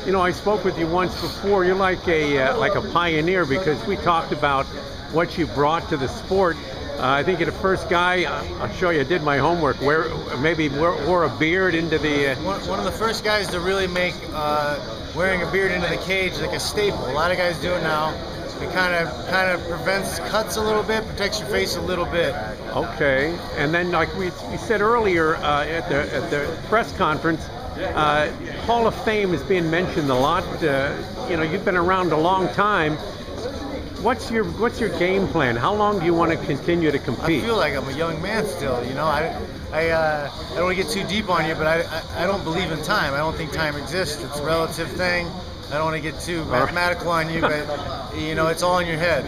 You know, I spoke with you once before. You're like a pioneer because we talked about what you brought to the sport. I think you're the first guy. I'll show you. I did my homework. Wore a beard into the. One of the first guys to really make wearing a beard into the cage like a staple. A lot of guys do it now. It kind of prevents cuts a little bit, protects your face a little bit. Okay, and then like we said earlier at the press conference, Hall of Fame is being mentioned a lot. You know, you've been around a long time. What's your game plan? How long do you want to continue to compete? I feel like I'm a young man still. You know, I don't want to get too deep on you, but I don't believe in time. I don't think time exists. It's a relative thing. I don't want to get too mathematical on you, but you know, it's all in your head.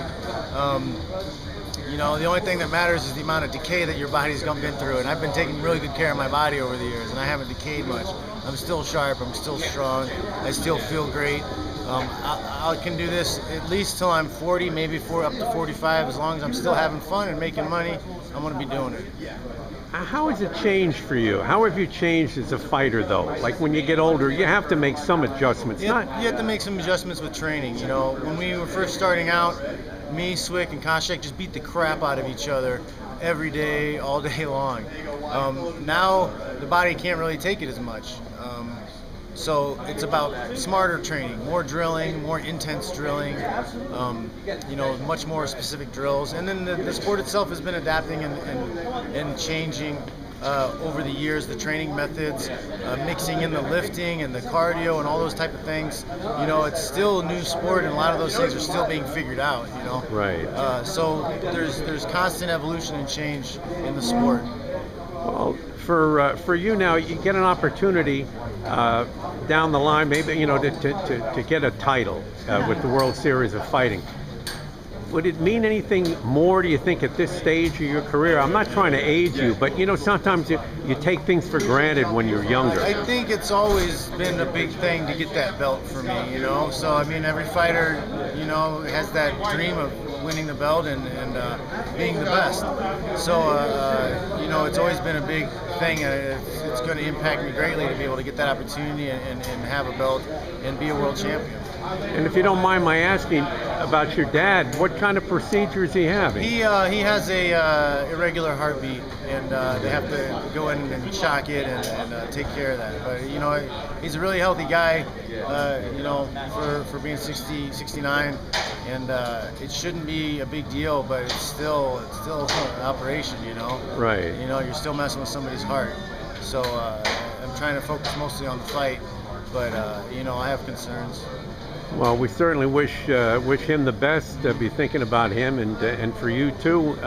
You know, the only thing that matters is the amount of decay that your body's been through, and I've been taking really good care of my body over the years, and I haven't decayed much. I'm still sharp. I'm still strong. I still feel great. I can do this at least till I'm 40, maybe up to 45. As long as I'm still having fun and making money, I'm going to be doing it. How has it changed for you? How have you changed as a fighter, though? Like when you get older, you have to make some adjustments. You have to make some adjustments with training. You know, when we were first starting out, me, Swick, and Koscheck just beat the crap out of each other every day, all day long. Now the body can't really take it as much. So it's about smarter training, more drilling, more intense drilling, you know, much more specific drills. And then the sport itself has been adapting and changing over the years, the training methods, mixing in the lifting and the cardio and all those type of things. You know, it's still a new sport, and a lot of those things are still being figured out, you know. Right. So there's constant evolution and change in the sport. Well, for you now, you get an opportunity down the line, maybe, you know, to get a title with the World Series of Fighting. Would it mean anything more, do you think, at this stage of your career? I'm not trying to age you, but, you know, sometimes you take things for granted when you're younger. I think it's always been a big thing to get that belt for me, you know? So, I mean, every fighter, you know, has that dream of winning the belt and being the best. So, you know, it's always been a big thing. It's going to impact me greatly to be able to get that opportunity and have a belt and be a world champion. And if you don't mind my asking about your dad, what kind of procedure is he having? He has a irregular heartbeat, and they have to go in and shock it and take care of that. But you know, he's a really healthy guy, you know, for being 60, 69, and it shouldn't be a big deal, but it's still an operation, you know. Right. You know, you're still messing with somebody's heart. So I'm trying to focus mostly on the fight, but you know, I have concerns. Well, we certainly wish him the best. Be thinking about him and for you too.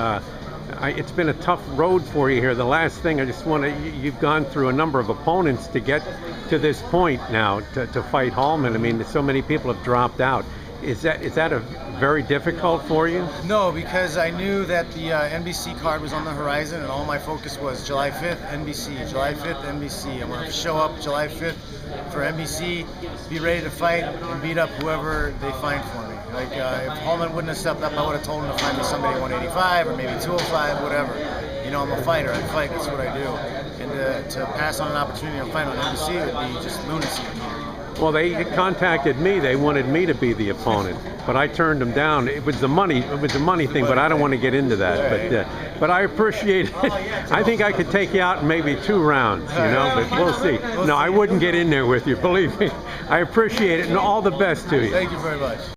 It's been a tough road for you here. The last thing I just want to, you've gone through a number of opponents to get to this point now to fight Hallman. I mean, so many people have dropped out. Is that a very difficult for you? No, because I knew that the NBC card was on the horizon, and all my focus was July 5th, NBC, July 5th, NBC. I'm going to show up July 5th for NBC, be ready to fight, and beat up whoever they find for me. Like, if Hallman wouldn't have stepped up, I would have told him to find me somebody at 185 or maybe 205, whatever. You know, I'm a fighter. I fight. That's what I do. And to pass on an opportunity to fight on NBC would be just lunacy to me. Well, they contacted me. They wanted me to be the opponent, but I turned them down. It was the money. It was a money thing, but I don't want to get into that. But I appreciate it. I think I could take you out in maybe 2 rounds, you know. But we'll see. No, I wouldn't get in there with you. Believe me. I appreciate it, and all the best to you. Thank you very much.